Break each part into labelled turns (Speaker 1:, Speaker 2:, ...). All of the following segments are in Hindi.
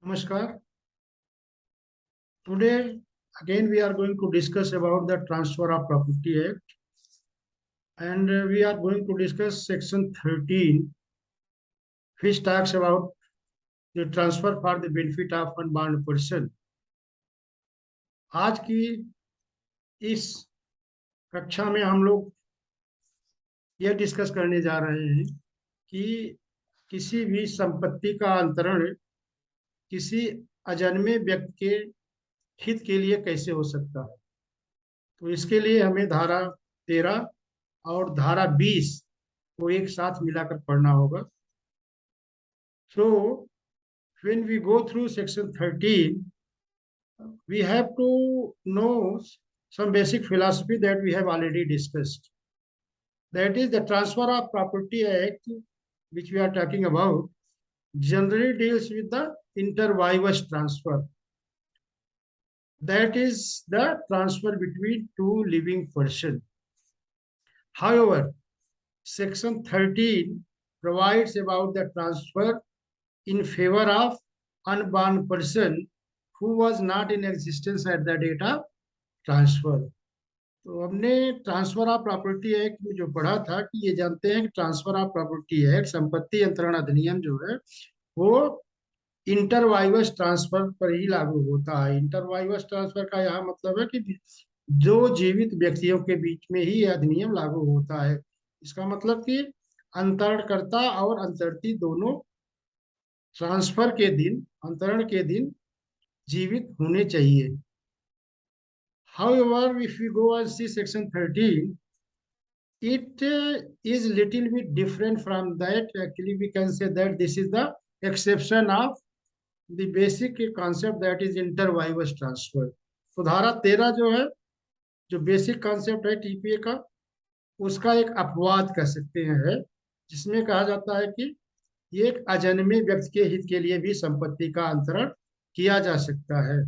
Speaker 1: Namaskar. Today, again, we are going to discuss about the Transfer of Property Act, and we are going to discuss Section 13, which talks about the transfer for the benefit of unbound person. आज की इस कक्षा में हम लोग यह डिस्कस करने जा रहे हैं कि किसी भी संपत्ति का अंतरण किसी अजन्मे व्यक्ति के हित के लिए कैसे हो सकता है। तो इसके लिए हमें धारा 13 और धारा 20 को एक साथ मिलाकर पढ़ना होगा। So when we go through section 13, we have to know some basic philosophy that we have already discussed. That is, the Transfer of Property Act, which we are talking about, generally deals with the inter vivus transfer. That is the transfer between two living persons. However, section 13 provides about the transfer in favor of unborn person who was not in existence at the date of transfer. तो हमने ट्रांसफर ऑफ प्रॉपर्टी एक्ट में जो पढ़ा था कि ये जानते हैं कि ट्रांसफर ऑफ प्रॉपर्टी एक्ट, संपत्ति अंतरण अधिनियम जो है वो इंटरवाइवस ट्रांसफर पर ही लागू होता है। इंटरवाइवस ट्रांसफर का यहाँ मतलब है कि जो जीवित व्यक्तियों के बीच में ही यह अधिनियम लागू होता है। इसका मतलब कि अंतरणकर्ता और अंतर्ती दोनों ट्रांसफर के दिन, अंतरण के दिन जीवित होने चाहिए। However, if we go and see section 13, it is little bit different from that. Actually, we can say that this is the exception of the basic concept, that is inter vivus transfer. तो धारा 13 जो है, जो बेसिक कॉन्सेप्ट है टीपीए का, उसका एक अपवाद कह सकते हैं, जिसमें कहा जाता है कि ये एक अजन्मे व्यक्ति के हित के लिए भी संपत्ति का अंतरण किया जा सकता है।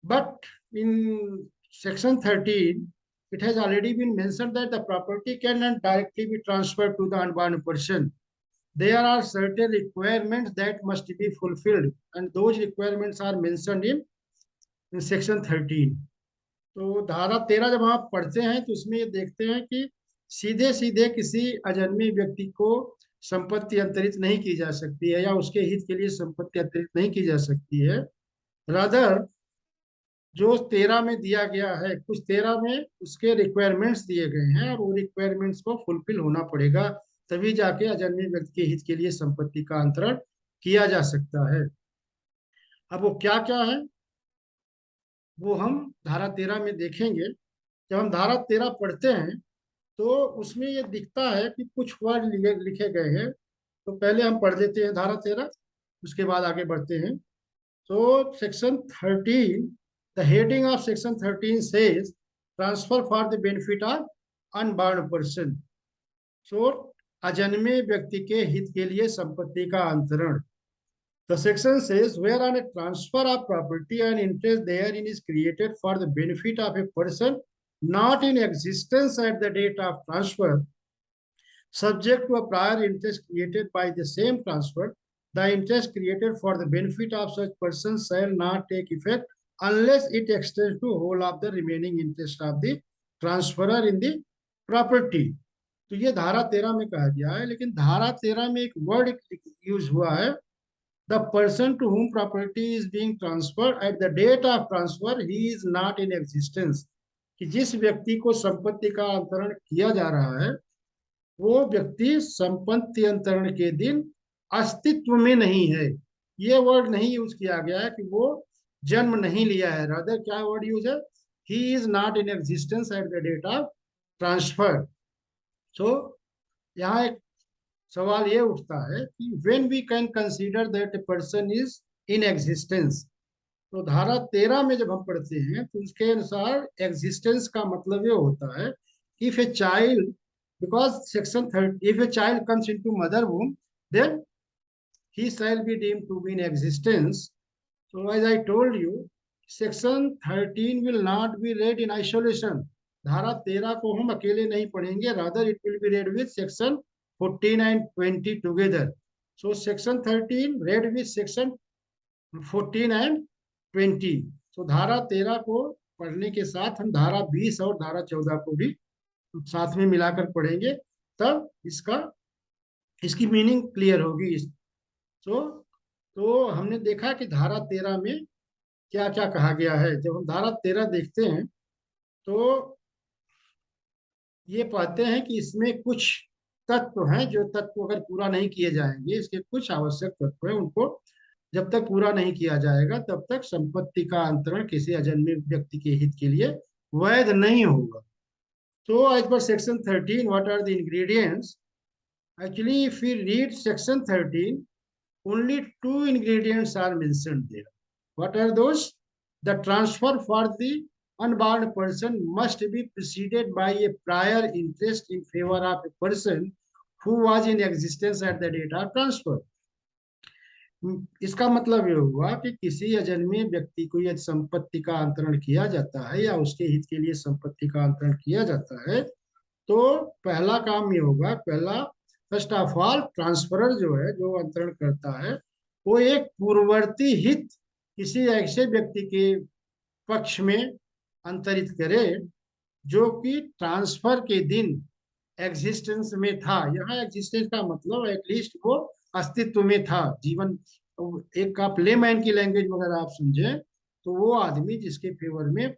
Speaker 1: But in section 13, it has already been mentioned that the property cannot directly be transferred to the unborn person. There are certain requirements that must be fulfilled, and those requirements are mentioned in section 13. तो धारा 13 जब आप पढ़ते हैं तो उसमें ये देखते हैं कि सीधे सीधे किसी अजन्मे व्यक्ति को संपत्ति अंतरित नहीं की जा सकती है, या उसके हित के लिए संपत्ति अंतरित नहीं की जा सकती है। रादर जो 13 में दिया गया है, कुछ 13 में उसके रिक्वायरमेंट्स दिए गए हैं, और वो रिक्वायरमेंट्स को फुलफिल होना पड़ेगा, तभी जाके अजन्मे व्यक्ति के हित के लिए संपत्ति का अंतरण किया जा सकता है। अब वो क्या क्या है वो हम धारा 13 में देखेंगे। जब हम धारा 13 पढ़ते हैं तो उसमें ये दिखता है कि कुछ वर्ड लिखे गए हैं। तो पहले हम पढ़ लेते हैं धारा 13, उसके बाद आगे बढ़ते हैं। तो section 13, the heading of section 13 says transfer for the benefit of unborn person. So अजन्मे व्यक्ति के हित के लिए संपत्ति का अंतरण। The section says whereon a transfer of property and interest therein is created for the benefit of a person not in existence at the date of transfer, subject to a prior interest created by the same transfer, the interest created for the benefit of such person shall not take effect unless it extends to whole of the remaining interest of the transferor in the property. तो ये धारा 13 में कहा गया है, लेकिन धारा 13 में एक वर्ड यूज हुआ है, the person to whom property is being transferred at the date of transfer he is not in existence, कि जिस व्यक्ति को संपत्ति का अंतरण किया जा रहा है वो व्यक्ति संपत्ति अंतरण के दिन अस्तित्व में नहीं है। ये वर्ड नहीं यूज किया गया है कि वो जन्म नहीं लिया है, रादर क्या वर्ड यूज है, he is not in existence at the date of transfer. So यहाँ एक सवाल ये उठता है कि when we can consider that a person is in existence. तो धारा 13 में जब हम पढ़ते हैं तो उसके अनुसार एग्जिस्टेंस का मतलब ये होता है, if a child, because section 30, if a child comes into mother womb, then he shall be deemed to be in existence. So as I told you, section 13 will not be read in isolation. धारा 13 को हम अकेले नहीं पढ़ेंगे, rather it will be read with section 14 and 20 together. So section 13 read with section 14 and 20। तो धारा 13 को पढ़ने के साथ हम धारा 20 और धारा 14 को भी साथ में मिलाकर पढ़ेंगे, तब इसकी मीनिंग क्लियर होगी। तो हमने देखा कि धारा 13 में क्या क्या कहा गया है। जब हम धारा 13 देखते हैं तो ये पाते हैं कि इसमें कुछ तत्व हैं, जो तत्व अगर पूरा नहीं किए जाएंगे, इसके कुछ आवश्यक तत्व हैं, उनको जब तक पूरा नहीं किया जाएगा तब तक संपत्ति का अंतरण किसी अजन्मे व्यक्ति के हित के लिए वैध नहीं होगा। तो एज पर section 13 what are the ingredients? Actually if we read section 13, only two ingredients are mentioned there. What are those? The transfer for the unbound person must be preceded by a prior interest in favor of a person who was in existence at the date of transfer. इसका मतलब ये हुआ कि किसी अजन्मे व्यक्ति को यदि संपत्ति का अंतरण किया जाता है या उसके हित के लिए संपत्ति का अंतरण किया जाता है, तो पहला काम ये होगा, पहला फर्स्ट ऑफ ऑल ट्रांसफरर जो है, जो अंतरण करता है, वो एक पूर्ववर्ती हित किसी ऐसे व्यक्ति के पक्ष में अंतरित करे जो कि ट्रांसफर के दिन एग्जिस्टेंस में था। यहाँ एग्जिस्टेंस का मतलब एटलीस्ट वो अस्तित्व में था, जीवन। एक आप लेमैन की लैंग्वेज में अगर आप समझें तो वो आदमी जिसके फेवर में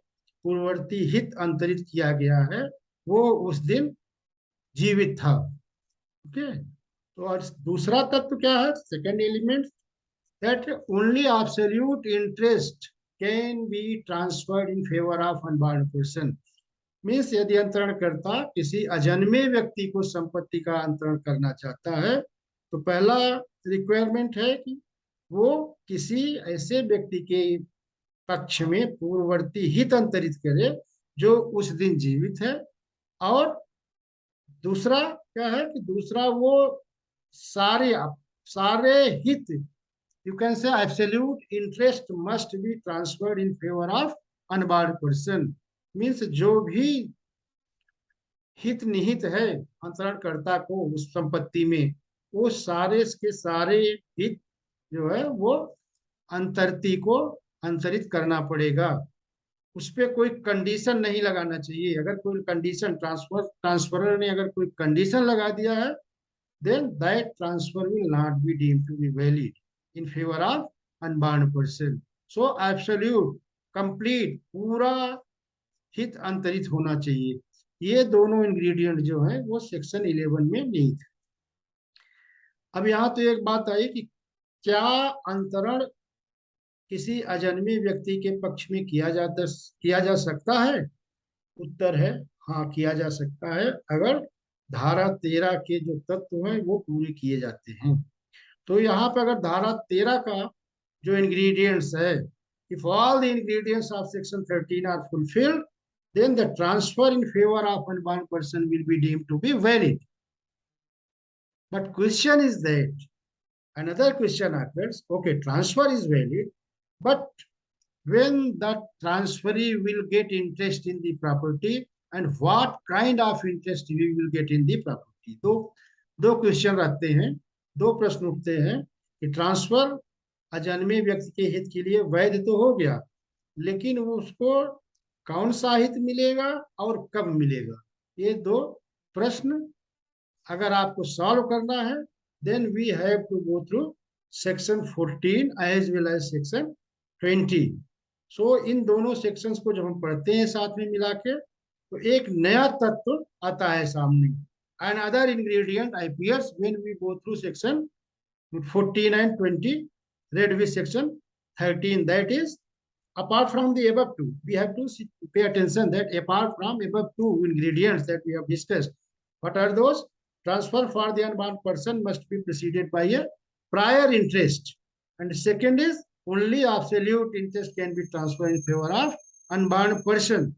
Speaker 1: पूर्ववर्ती हित अंतरित किया गया है वो उस दिन जीवित था। ओके, तो और दूसरा तत्व क्या है, second element, that only absolute interest can be transferred in favour of unborn person. Means यदि अंतरणकर्ता किसी अजन्मे व्यक्ति को संपत्ति का अंतरण करना चाहता है तो पहला रिक्वायरमेंट है कि वो किसी ऐसे व्यक्ति के पक्ष में पूर्ववर्ती हित अंतरित करे जो उस दिन जीवित है। और दूसरा क्या है कि दूसरा वो सारे सारे हित, you can say absolute interest must be transferred in favour of unborn person. Means जो भी हित निहित है अंतरणकर्ता को उस संपत्ति में, वो सारे के सारे हित जो है वो अंतरती को अंतरित करना पड़ेगा। उस पर कोई कंडीशन नहीं लगाना चाहिए। अगर कोई कंडीशन ट्रांसफरर ने अगर कोई कंडीशन लगा दिया है, then that transfer will not be deemed to be valid in favor of unbound person. So absolute, complete, पूरा हित अंतरित होना चाहिए। ये दोनों इंग्रेडिएंट जो है वो सेक्शन 11 में नहीं थे। अब यहाँ तो एक बात आई कि क्या अंतरण किसी अजन्मे व्यक्ति के पक्ष में किया जा सकता है? उत्तर है हाँ, किया जा सकता है, अगर धारा 13 के जो तत्व हैं वो पूरे किए जाते हैं। तो यहाँ पे अगर धारा 13 का जो इंग्रेडिएंट्स है, if all the ingredients of section 13 are fulfilled, then the transfer in favor of one person will be deemed to be valid. But question is that another question occurs, okay, transfer is valid, but when the transferee will get interest in the property and what kind of interest we will get in the property. दो क्वेश्चन रहते हैं, दो प्रश्न उठते हैं कि ट्रांसफर अजन्मे व्यक्ति के हित के लिए वैध तो हो गया, लेकिन उसको कौन सा हित मिलेगा और कब मिलेगा। ये दो प्रश्न अगर आपको सॉल्व करना है, then we have to go through section 14 as well as section 20। So इन दोनों सेक्शंस को जब हम पढ़ते हैं साथ में मिला के, तो एक नया तत्व आता है सामने। And other ingredient appears when we go through section 14 and 20 read with section 13, that is apart from the above two, we have to pay attention that apart from above two ingredients that we have discussed, what are those? Transfer for the unbound person must be preceded by a prior interest, and second is only absolute interest can be transferred in favor of unbound person.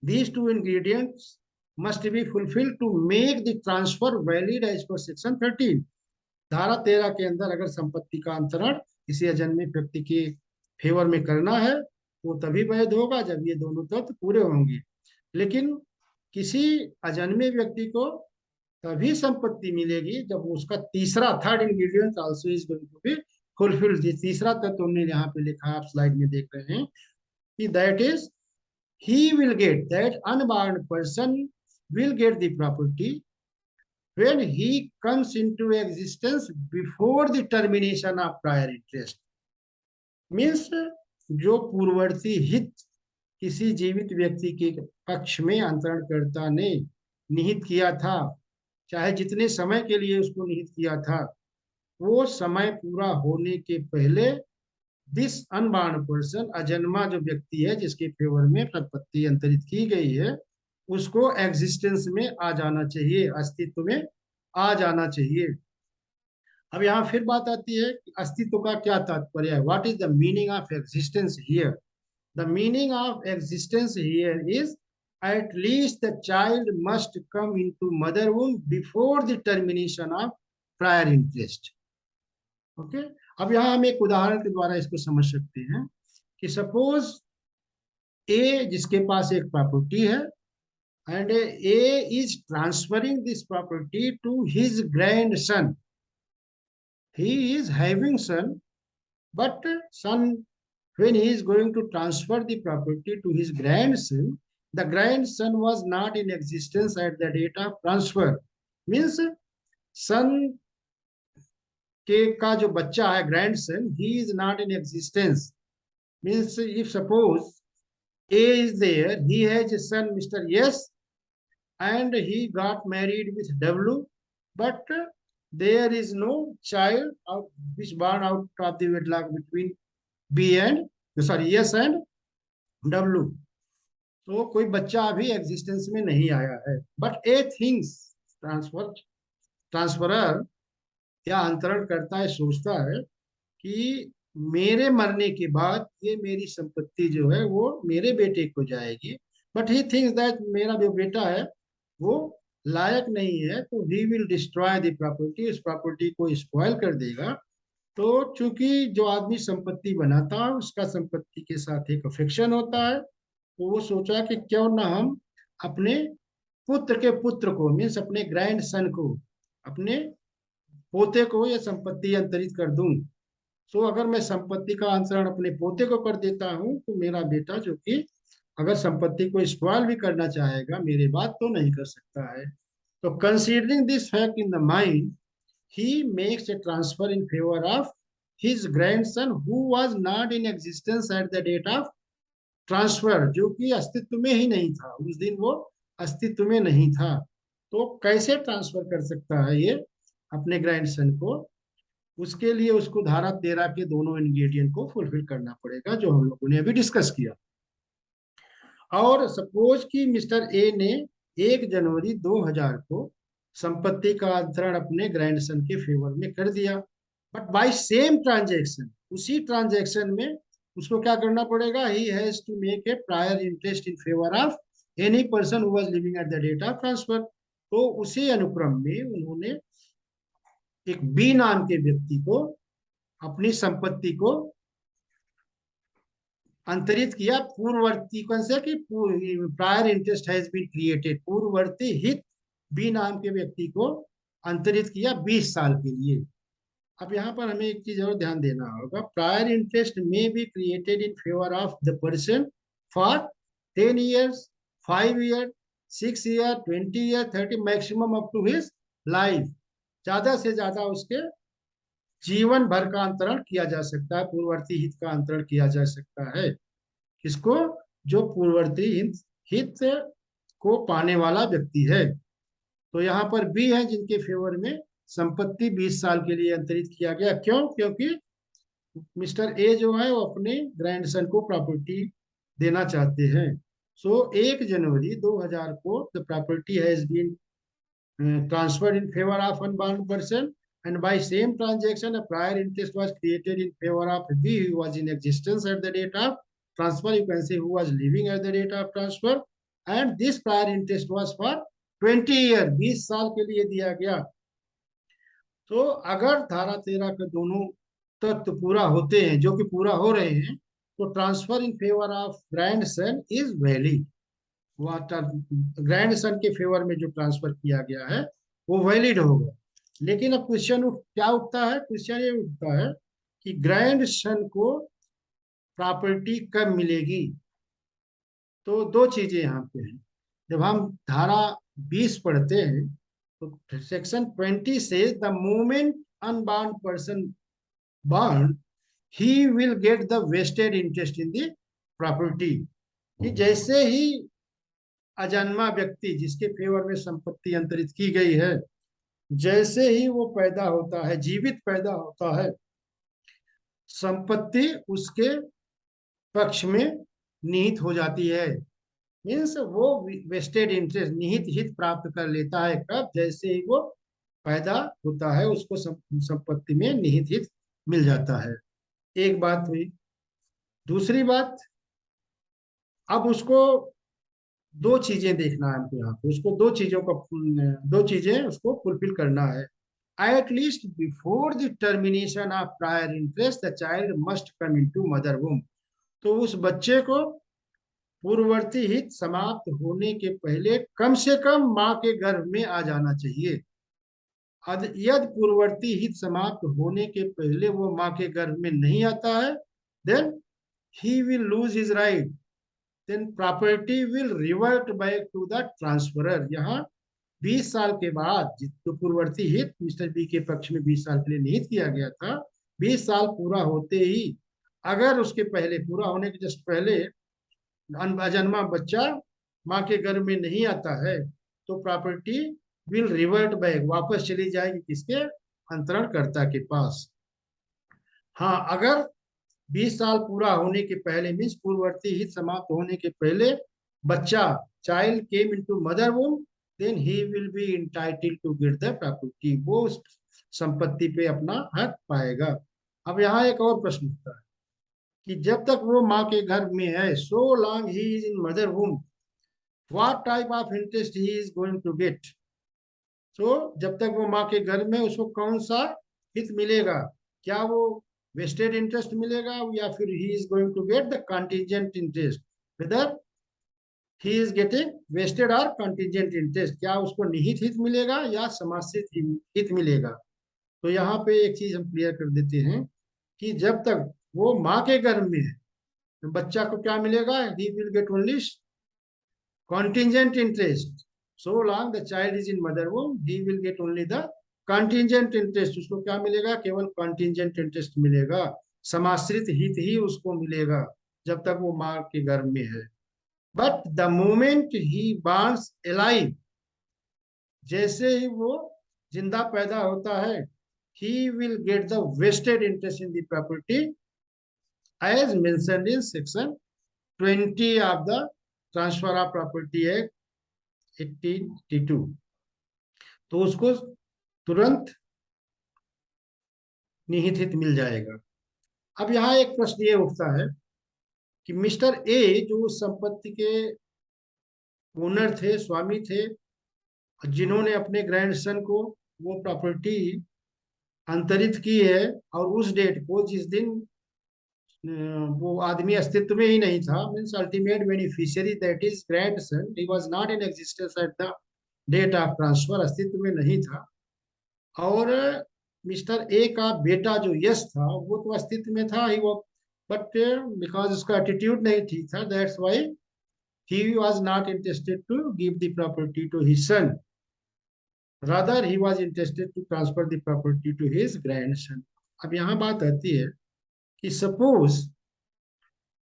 Speaker 1: These two ingredients must be fulfilled to make the transfer valid as per section 13. धारा 13 के अंदर अगर संपत्ति का अंतरण किसी अजन्मे व्यक्ति के फेवर में करना है तो तभी वैध होगा जब ये दोनों तत्व पूरे होंगे। लेकिन किसी अजन्मे व्यक्ति को तभी संपत्ति मिलेगी जब उसका तीसरा, third ingredient also is going to be fulfil. तीसरा तत्व हमने यहाँ पे लिखा, आप स्लाइड में देख रहे हैं कि that is he will get, that unborn person will get the property when he comes into existence before the termination of prior interest. Means जो पूर्ववर्ती हित किसी जीवित व्यक्ति के पक्ष में अंतरणकर्ता ने निहित किया था, चाहे जितने समय के लिए उसको निहित किया था, वो समय पूरा होने के पहले दिस अनबॉर्न पर्सन, अजन्मा जो व्यक्ति है जिसके फेवर में संपत्ति अंतरित की गई है, उसको एग्जिस्टेंस में आ जाना चाहिए, अस्तित्व में आ जाना चाहिए। अब यहाँ फिर बात आती है कि अस्तित्व का क्या तात्पर्य है, what is the meaning of existence here. The meaning of existence here is at least the child must come into mother womb before the termination of prior interest. Okay अब यहाँ हम एक उदाहरण के द्वारा इसको समझ सकते हैं कि सपोज ए जिसके पास एक प्रॉपर्टी है and A is transferring this property to his grandson. He is having son, but son when he is going to transfer the property to his grandson, the grandson was not in existence at the date of transfer. Means son के का जो बच्चा है grandson, he is not in existence. Means if suppose A is there, he has a son Mr. Yes, and he got married with W, but there is no child of which born out of the wedlock between B and Yes and W. तो कोई बच्चा अभी एग्जिस्टेंस में नहीं आया है, बट ए थिंग्स ट्रांसफरर या अंतरण करता है, सोचता है कि मेरे मरने के बाद ये मेरी संपत्ति जो है वो मेरे बेटे को जाएगी, बट ही थिंक्स दैट मेरा जो बेटा है वो लायक नहीं है, तो he will destroy the property, उस प्रॉपर्टी को स्पॉइल कर देगा। तो चूंकि जो आदमी संपत्ति बनाता है उसका संपत्ति के साथ एक अफेक्शन होता है, तो वो सोचा कि क्यों ना हम अपने पुत्र के पुत्र को, मीन्स अपने ग्रैंड सन को, अपने पोते को ये संपत्ति अंतरित कर दूं। तो अगर मैं संपत्ति का अंतरण अपने पोते को कर देता हूं, तो मेरा बेटा जो कि अगर संपत्ति को स्पॉइल भी करना चाहेगा मेरे बाद तो नहीं कर सकता है। तो considering this fact in the mind, he makes a transfer in favor of his grandson who was not in existence at the date of transfer, जो कि अस्तित्व में ही नहीं था, उस दिन वो अस्तित्व में नहीं था। तो कैसे ट्रांसफर कर सकता है ये अपने ग्रैंडसन को, उसके लिए उसको धारा 13 के दोनों इंग्रेडिएंट को फुलफिल करना पड़ेगा जो हम लोगों ने अभी डिस्कस किया। और सपोज कि मिस्टर ए ने 1 जनवरी 2000 को संपत्ति का अंतरण अपने ग्रैंडसन के फेवर में कर दिया, बट बाय सेम ट्रांजैक्शन, उसी ट्रांजैक्शन में उसको क्या करना पड़ेगा, he has to make a prior interest in favour of any person who was living at the date of transfer. तो उसी अनुक्रम में उन्होंने एक बी नाम के व्यक्ति को अपनी संपत्ति को अंतरित किया पूर्ववर्ती से कि prior interest has been created, पूर्ववर्ती हित बी नाम के व्यक्ति को अंतरित किया 20 साल के लिए। अब यहाँ पर हमें एक चीज और ध्यान देना होगा, प्रायर इंटरेस्ट में be created in favour of the person for 10 years, 5 years, 6 years, 20 years, 30, maximum up to his life. ज्यादा से ज्यादा उसके जीवन भर का अंतरण किया जा सकता है, पूर्ववर्ती हित का अंतरण किया जा सकता है। किसको, जो पूर्ववर्ती हित को पाने वाला व्यक्ति है। तो यहाँ पर बी है जिनके फेवर में संपत्ति 20 साल के लिए अंतरित किया गया। क्यों? क्योंकि मिस्टर ए जो है वो अपने ग्रैंडसन को प्रॉपर्टी देना चाहते हैं। सो 1 जनवरी 2000 को the property has been transferred in favor of unbound person, and by same transaction a prior interest was created in favor of B who was in existence at the date of transfer, you can say who was living at the date of transfer, and this prior interest was for 20 years, 20 साल के लिए दिया गया। तो अगर धारा 13 के दोनों तत्व पूरा होते हैं, जो कि पूरा हो रहे हैं, तो transfer in favour of grandson is valid. Grandson के फेवर में जो ट्रांसफर किया गया है वो वैलिड होगा। लेकिन अब क्वेश्चन क्या उठता है, क्वेश्चन ये उठता है कि ग्रैंड सन को प्रॉपर्टी कब मिलेगी। तो दो चीजें यहाँ पे हैं। जब हम धारा 20 पढ़ते हैं तो सेक्शन 20 से the moment unbound person bond he will get the vested interest in the property. कि जैसे ही अजन्मा व्यक्ति जिसके फेवर में संपत्ति अंतरित की गई है, जैसे ही वो पैदा होता है, जीवित पैदा होता है, संपत्ति उसके पक्ष में निहित हो जाती है। मीन्स वो वेस्टेड इंटरेस्ट, निहित हित प्राप्त कर लेता है कब, जैसे ही वो पैदा होता है उसको संपत्ति में निहित हित मिल जाता है। एक बात हुई। दूसरी बात, अब उसको दो चीजें देखना है हमको यहाँ पे, उसको दो चीजें उसको फुलफिल करना है। At least before the termination of prior interest the child must come into mother womb. तो उस बच्चे को पूर्ववर्ती हित समाप्त होने के पहले कम से कम माँ के गर्भ में आ जाना चाहिए। यदि पूर्ववर्ती हित समाप्त होने के पहले वो माँ के गर्भ में नहीं आता है, then he will lose his right, then property will revert back to the transferor. यहाँ 20 साल के बाद, जो पूर्ववर्ती हित मिस्टर बी के पक्ष में 20 साल के लिए निहित किया गया था, 20 साल पूरा होते ही अगर उसके पहले, पूरा होने के जस्ट पहले अजन्मा बच्चा माँ के गर्भ में नहीं आता है, तो प्रॉपर्टी विल रिवर्ट बैक, वापस चली जाएगी किसके, अंतरणकर्ता के पास। हाँ, अगर 20 साल पूरा होने के पहले, मीन्स पूर्ववर्ती हित समाप्त होने के पहले बच्चा, child came into mother womb, then he will be entitled to get the property, वो संपत्ति पे अपना हक पाएगा। अब यहाँ एक और प्रश्न उठता है कि जब तक वो माँ के गर्भ में है, so long he is in mother womb, what type of interest he is going to get. तो जब तक वो माँ के गर्भ में, उसको कौन सा हित मिलेगा? क्या वो वेस्टेड इंटरेस्ट मिलेगा, या फिर he is going to get the contingent interest, whether he is getting vested और कंटीजेंट इंटरेस्ट, क्या उसको निहित हित मिलेगा या समाश्रित हित मिलेगा। तो यहाँ पे एक चीज हम क्लियर कर देते हैं कि जब तक वो माँ के गर्भ में है, तो बच्चा को क्या मिलेगा, he will get only contingent interest. So long the child is in mother womb, he will get only the contingent interest. उसको क्या मिलेगा, केवल contingent interest मिलेगा, समाश्रित हित ही उसको मिलेगा जब तक वो माँ के गर्भ में है। But the moment he borns alive, जैसे ही वो जिंदा पैदा होता है, he will get the vested interest in the property as mentioned in section 20 of the Transfer of Property Act 1882। तो उसको तुरंत निहित हित मिल जाएगा। अब यहाँ एक प्रश्न ये उठता है कि मिस्टर ए जो संपत्ति के ओनर थे, स्वामी थे, जिन्होंने अपने ग्रैंडसन को वो प्रॉपर्टी अंतरित की है, और उस डेट को, जिस दिन वो आदमी अस्तित्व में ही नहीं था, means ultimate beneficiary that is grandson, he was not in existence at the date of transfer, अस्तित्व में नहीं था, और मिस्टर ए का बेटा जो यश था वो तो अस्तित्व में था ही, वो बट बिकॉज उसका एटीट्यूड नहीं ठीक था, that's why he was not interested to give the property to his son, rather he was interested to transfer the property to his grandson. अब यहाँ बात आती है कि सपोज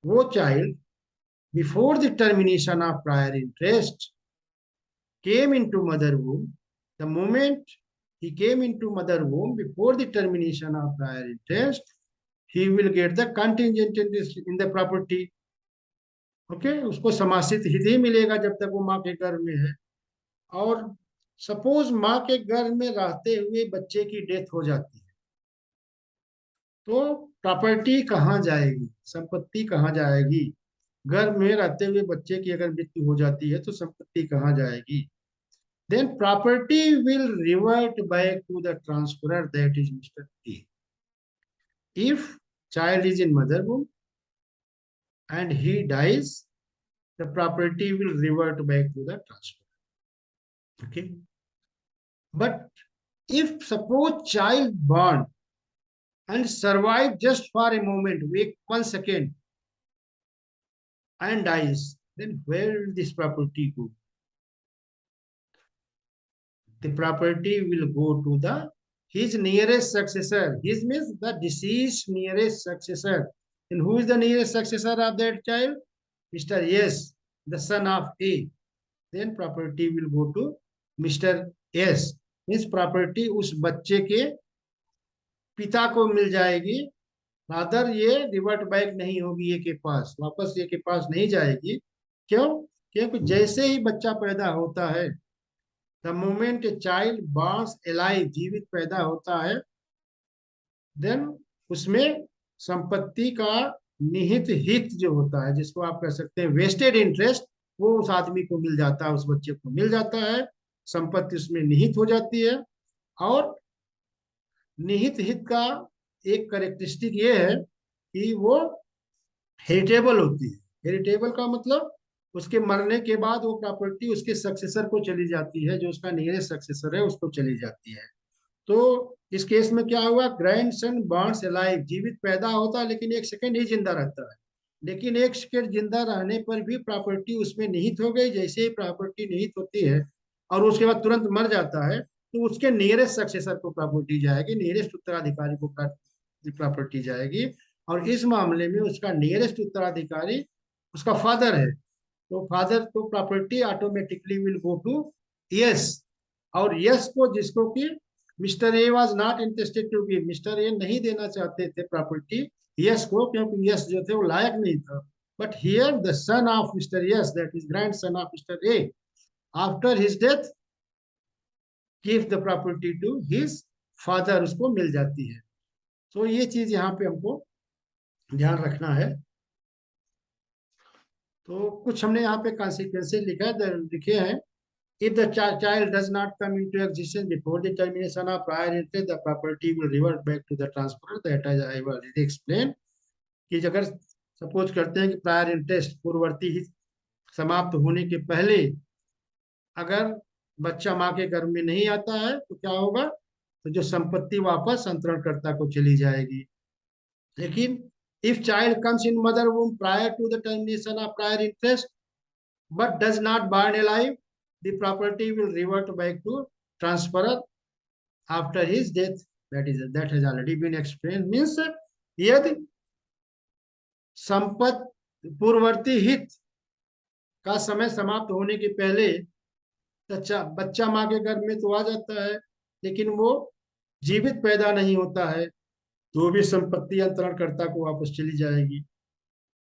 Speaker 1: वो child before the termination of prior interest came into mother womb, the moment he came into mother womb before the termination of prior interest, he will get the contingent interest in the property. Okay, उसको समासित हित ही मिलेगा जब तक वो माँ के गर्भ में है। और सपोज माँ के गर्भ में रहते हुए बच्चे की डेथ हो जाती है, तो प्रॉपर्टी कहाँ जाएगी, संपत्ति कहाँ जाएगी? गर्भ में रहते हुए बच्चे की अगर मृत्यु हो जाती है तो संपत्ति कहाँ जाएगी? Then property will revert back to the transferor, that is Mr. A. If child is in mother womb and he dies, the property will revert back to the transferor. Okay. But if suppose child born and survive just for a moment, wait 1 second, and dies, then where will this property go? The property will go to the his nearest successor. His means the deceased nearest successor. And who is the nearest successor of that child? Mr. S, the son of A. Then property will go to Mr. S. Means property उस बच्चे के पिता को मिल जाएगी, रादर ये रिवर्ट बैक नहीं होगी ये के पास, वापस ये के पास नहीं जाएगी। क्यों? क्योंकि जैसे ही बच्चा पैदा होता है, the moment a child borns alive, जीवित पैदा होता है, देन उसमें संपत्ति का निहित हित जो होता है, जिसको आप कह सकते हैं वेस्टेड इंटरेस्ट, वो उस आदमी को मिल जाता है, उस बच्चे को मिल जाता है, संपत्ति उसमें निहित हो जाती है। और निहित हित का एक कैरेक्टरिस्टिक ये है कि वो हेरिटेबल होती है। हेरिटेबल का मतलब उसके मरने के बाद वो प्रॉपर्टी उसके सक्सेसर को चली जाती है, जो उसका नियरेस्ट सक्सेसर है उसको चली जाती है। तो इस केस में क्या हुआ, ग्रैंडसन बॉर्न्स अलाइव, जीवित पैदा होता है लेकिन 1 सेकंड ही जिंदा रहता है, लेकिन 1 सेकंड जिंदा रहने पर भी प्रॉपर्टी उसमें निहित हो गई। जैसे ही प्रॉपर्टी निहित होती है और उसके बाद तुरंत मर जाता है, तो उसके नियरेस्ट सक्सेसर को प्रॉपर्टी जाएगी, नियरेस्ट उत्तराधिकारी को प्रॉपर्टी जाएगी। और इस मामले में उसका नियरेस्ट उत्तराधिकारी उसका फादर है, तो फादर तो property automatically will go to S. और यस को, जिसको कि mister A was not interested to give, mister A नहीं देना चाहते थे प्रॉपर्टी यस को, क्योंकि यस जो थे वो लायक नहीं था। But here the son of mister S, that is grandson of mister A, after his death give the property to his father, उसको मिल जाती है। तो ये चीज यहाँ पे हमको ध्यान रखना है। तो कुछ हमने यहाँ पे कॉन्सिक्वेंसेस लिखे हैं। If the child does not come into existence before the termination of prior interest, the property will revert back to the transferor. That as I already explained, कि अगर सपोज करते हैं कि प्रायर इंटरेस्ट, पूर्ववर्ती हित समाप्त होने के पहले अगर बच्चा माँ के गर्भ में नहीं आता है तो क्या होगा, तो जो संपत्ति वापस अंतरणकर्ता को चली जाएगी। लेकिन if child comes in mother womb prior to the termination of prior interest but does not born alive, the property will revert back to transferor after his death. That has already been explained. Means यदि संपत्ति पूर्ववर्ती हित का समय समाप्त होने के पहले बच्चा माँ के गर्भ में तो आ जाता है, लेकिन वो जीवित पैदा नहीं होता है, तो भी संपत्ति अंतरणकर्ता को वापस चली जाएगी।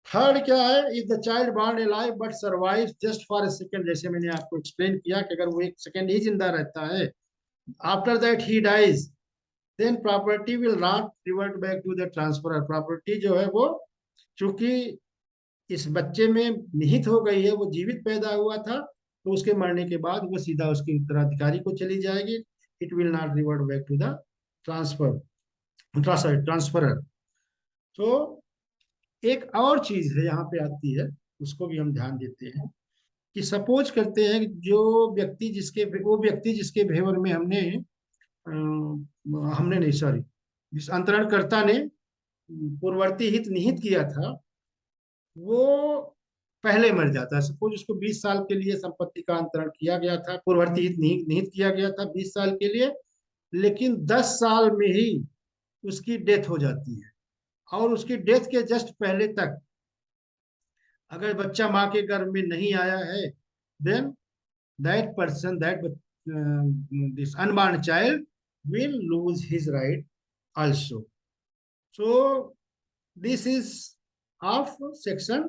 Speaker 1: थर्ड क्या है, if the child born alive but survive just for a second, जैसे मैंने आपको एक्सप्लेन किया कि अगर वो 1 सेकंड ही जिंदा रहता है, after that he dies, then property will not revert back to the transferor. Property जो है वो चूंकि इस बच्चे में निहित हो गई है, वो जीवित पैदा हुआ था, तो उसके मरने के बाद वो सीधा उसके उत्तराधिकारी को चली जाएगी। It will not revert back to the transferor. तो एक और चीज है यहाँ पे आती है, उसको भी हम ध्यान देते हैं कि सपोज करते हैं कि वो व्यक्ति जिसके फेवर में हमने नहीं, सॉरी, जिस अंतरणकर्ता ने पूर्ववर्ती हित निहित किया था, वो पहले मर जाता है। सपोज उसको 20 साल के लिए संपत्ति का अंतरण किया गया था, पूर्ववर्ती हित निहित किया गया था 20 साल के लिए, लेकिन 10 साल में ही उसकी डेथ हो जाती है। और उसकी डेथ के जस्ट पहले तक अगर बच्चा माँ के गर्भ में नहीं आया है, then that person, that this unborn child will lose his right also. So this is of section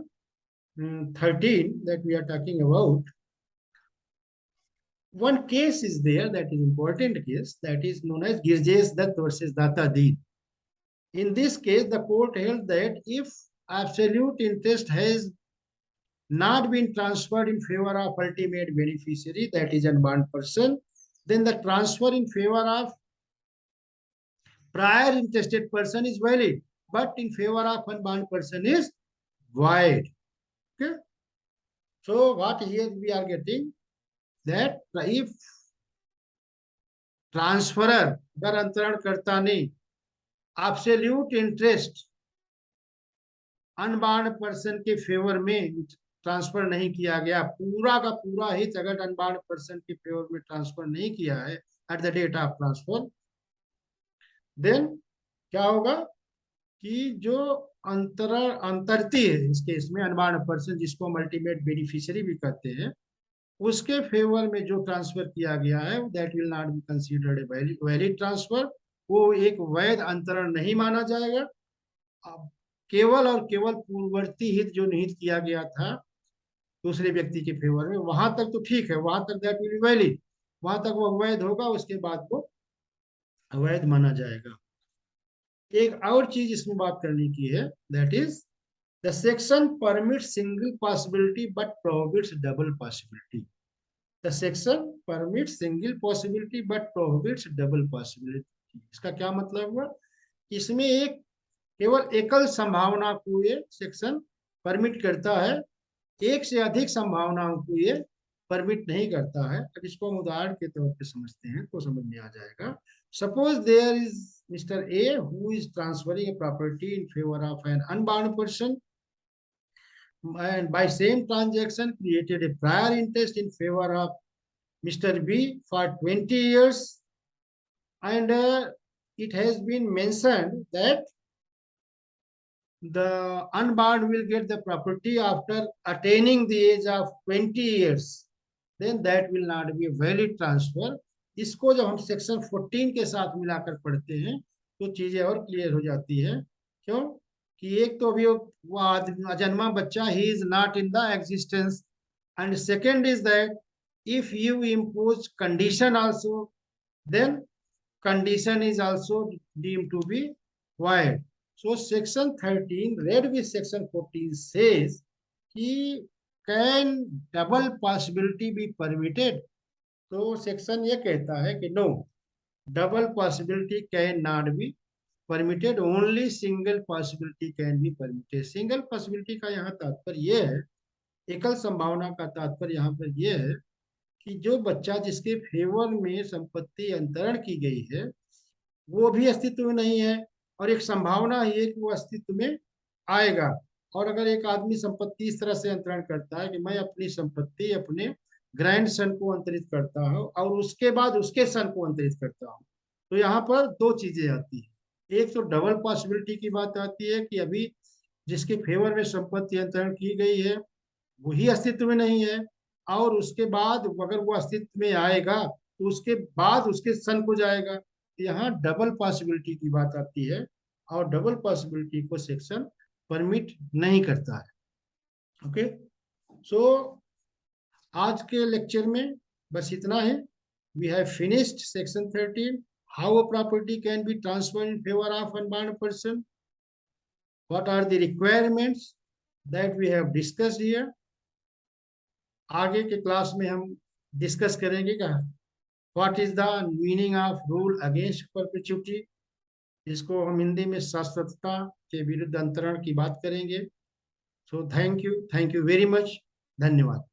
Speaker 1: 13 that we are talking about. One case is there, that is important case, that is known as Girjesh Dutt versus Data Deen. In this case, the court held that if absolute interest has not been transferred in favor of ultimate beneficiary, that is unborn person, then the transfer in favor of prior interested person is valid, but in favor of unborn person is void. Okay. So what here we are getting, that if transferer अगर अंतरणकर्ता ने एब्सोल्यूट इंटरेस्ट अनबाउंड पर्सन के फेवर में ट्रांसफर नहीं किया गया, पूरा का पूरा हित अगर अनबाउंड पर्सन के फेवर में ट्रांसफर नहीं किया है at the date of transfer, then क्या होगा कि जो अंतरती है इस केस में अनबाउंड पर्सन, जिसको हम अल्टीमेट बेनिफिशियरी भी कहते हैं, उसके फेवर में जो ट्रांसफर किया गया है that will not be considered a valid transfer, वो एक वैध अंतरण नहीं माना जाएगा। अब केवल और केवल पूर्ववर्ती हित जो निहित किया गया था दूसरे व्यक्ति के फेवर में, वहां तक तो ठीक है, वहां तक दैट विल बी वैलिड, वहां तक वो वैध होगा, उसके बाद वो अवैध माना जाएगा। एक और चीज इसमें बात करने की है, that is the section permit single possibility but prohibits double possibility. The section permit single possibility but prohibits double possibility. इसका क्या मतलब हुआ? इसमें एक केवल एकल संभावना को ये सेक्शन परमिट करता है, एक से अधिक संभावनाओं को ये परमिट नहीं करता है। अब इसको हम उदाहरण के तौर पे समझते हैं तो समझ में आ जाएगा। Suppose there is mister A who is transferring a property in favour of an unborn person and by same transaction created a prior interest in favor of Mr. B for 20 years, and it has been mentioned that the unbound will get the property after attaining the age of 20 years, then that will not be a valid transfer. इसको जब हम सेक्शन 14 के साथ मिलाकर पढ़ते हैं तो चीजें और क्लियर हो जाती है। क्यों? कि एक तो अभी वो अजन्मा बच्चा, ही is not in the existence, and second is that if you impose condition also, then condition is also deemed to be void. So section 13 read with section 14 says कि can double possibility be permitted? तो सेक्शन ये कहता है कि no, double possibility can not be permitted, only single possibility can be permitted. Single possibility का यहाँ तात्पर्य ये है, एकल संभावना का तात्पर्य यहाँ पर यह है कि जो बच्चा जिसके फेवर में संपत्ति अंतरण की गई है वो भी अस्तित्व में नहीं है, और एक संभावना है कि वो अस्तित्व में आएगा। और अगर एक आदमी संपत्ति इस तरह से अंतरण करता है कि मैं अपनी संपत्ति अपने ग्रैंड सन को अंतरित करता हूँ और उसके बाद उसके सन को अंतरित करता हूँ, तो यहाँ पर दो चीजें आती है। एक तो डबल पॉसिबिलिटी की बात आती है कि अभी जिसके फेवर में संपत्ति अंतरण की गई है वही अस्तित्व में नहीं है, और उसके बाद अगर वो अस्तित्व में आएगा तो उसके बाद उसके सन को जाएगा। यहाँ डबल पॉसिबिलिटी की बात आती है, और डबल पॉसिबिलिटी को सेक्शन परमिट नहीं करता है। ओके, सो आज के लेक्चर में बस इतना है। We have finished section 13, how a property can be transferred in favour of unborn person, what are the requirements that we have discussed here. आगे के क्लास में हम डिस्कस करेंगे क्या, what is the meaning of rule against perpetuity, इसको हम हिंदी में शाश्वतता के विरुद्ध अंतरण की बात करेंगे। So thank you very much, धन्यवाद।